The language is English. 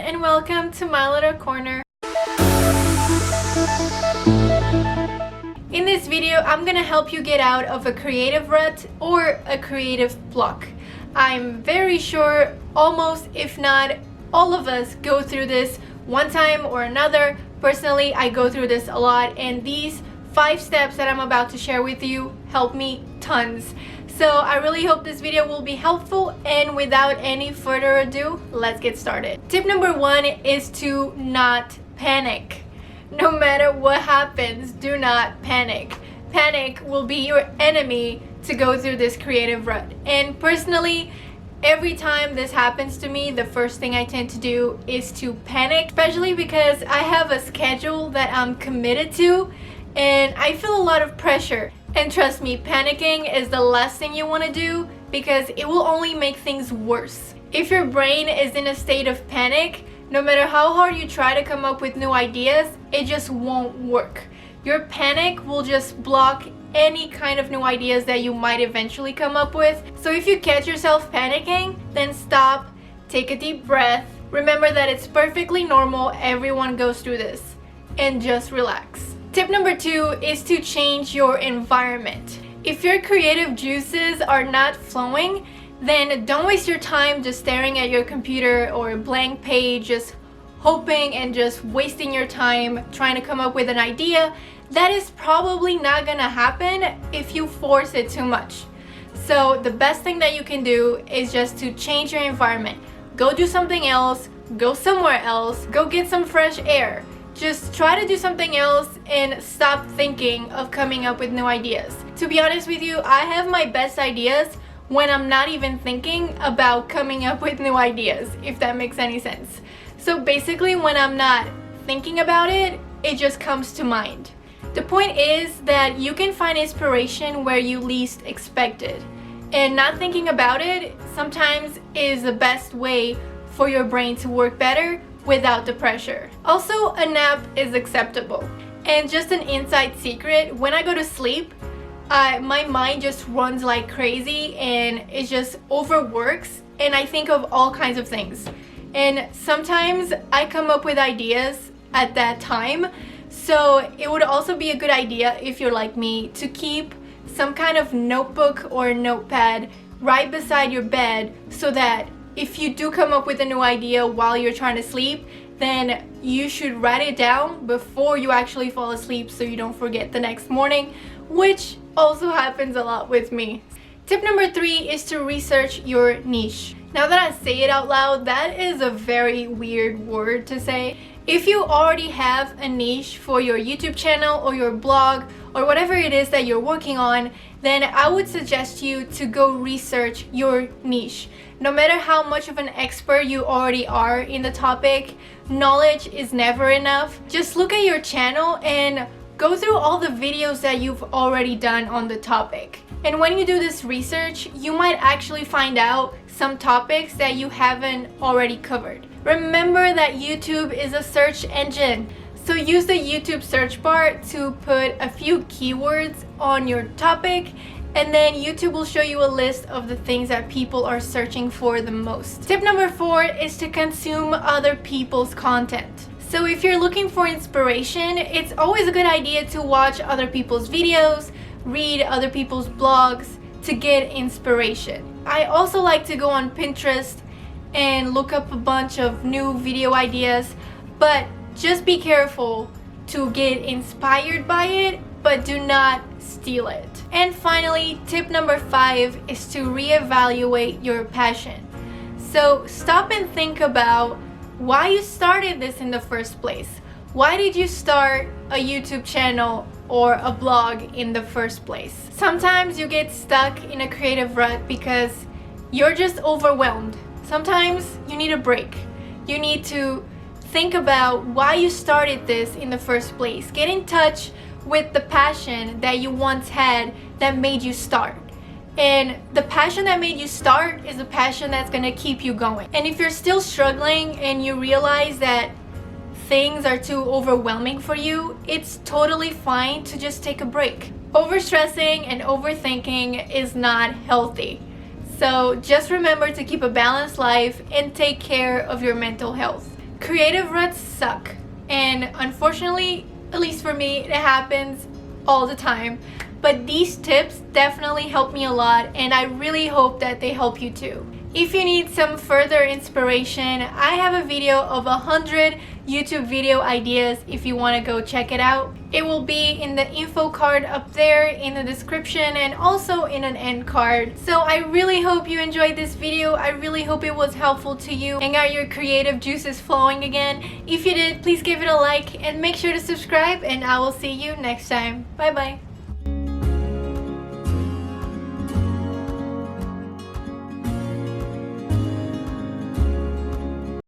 and welcome to my little corner. In this video, I'm gonna help you get out of a creative rut or a creative block. I'm very sure almost, if not all of us, go through this one time or another. Personally, I go through this a lot, and these 5 steps that I'm about to share with you help me tons. So I really hope this video will be helpful, and without any further ado, let's get started. Tip number 1 is to not panic. No matter what happens, do not panic. Panic will be your enemy to go through this creative rut. And personally, every time this happens to me, the first thing I tend to do is to panic, especially because I have a schedule that I'm committed to and I feel a lot of pressure. And trust me, panicking is the last thing you want to do because it will only make things worse. If your brain is in a state of panic, no matter how hard you try to come up with new ideas, it just won't work. Your panic will just block any kind of new ideas that you might eventually come up with. So if you catch yourself panicking, then stop, take a deep breath. Remember that it's perfectly normal, everyone goes through this, and just relax. Tip number 2 is to change your environment. If your creative juices are not flowing, then don't waste your time just staring at your computer or a blank page, just hoping and just wasting your time trying to come up with an idea. That is probably not gonna happen if you force it too much. So the best thing that you can do is just to change your environment. Go do something else, go somewhere else, go get some fresh air. Just try to do something else and stop thinking of coming up with new ideas. To be honest with you, I have my best ideas when I'm not even thinking about coming up with new ideas, if that makes any sense. So basically, when I'm not thinking about it, it just comes to mind. The point is that you can find inspiration where you least expect it. And not thinking about it sometimes is the best way for your brain to work better without the pressure. Also, a nap is acceptable. And just an inside secret, when I go to sleep, my mind just runs like crazy and it just overworks, and I think of all kinds of things. And sometimes I come up with ideas at that time. So it would also be a good idea, if you're like me, to keep some kind of notebook or notepad right beside your bed, so that if you do come up with a new idea while you're trying to sleep, then you should write it down before you actually fall asleep so you don't forget the next morning, which also happens a lot with me. Tip number 3 is to research your niche. Now that I say it out loud, that is a very weird word to say. If you already have a niche for your YouTube channel or your blog or whatever it is that you're working on, then I would suggest you to go research your niche. No matter how much of an expert you already are in the topic, knowledge is never enough. Just look at your channel and go through all the videos that you've already done on the topic. And when you do this research, you might actually find out some topics that you haven't already covered. Remember that YouTube is a search engine. So use the YouTube search bar to put a few keywords on your topic, and then YouTube will show you a list of the things that people are searching for the most. Tip number 4 is to consume other people's content. So if you're looking for inspiration, it's always a good idea to watch other people's videos, read other people's blogs to get inspiration. I also like to go on Pinterest and look up a bunch of new video ideas, but just be careful to get inspired by it, but do not steal it. And finally, tip number 5 is to reevaluate your passion. So stop and think about why you started this in the first place. Why did you start a YouTube channel or a blog in the first place? Sometimes you get stuck in a creative rut because you're just overwhelmed. Sometimes you need a break. You need to think about why you started this in the first place. Get in touch with the passion that you once had that made you start. And the passion that made you start is a passion that's gonna keep you going. And if you're still struggling and you realize that things are too overwhelming for you, it's totally fine to just take a break. Overstressing and overthinking is not healthy. So just remember to keep a balanced life and take care of your mental health. Creative ruts suck, and unfortunately, at least for me, it happens all the time. But these tips definitely help me a lot, and I really hope that they help you too. If you need some further inspiration, I have a video of 100 YouTube video ideas if you want to go check it out. It will be in the info card up there in the description and also in an end card. So I really hope you enjoyed this video. I really hope it was helpful to you and got your creative juices flowing again. If you did, please give it a like and make sure to subscribe, and I will see you next time. Bye bye.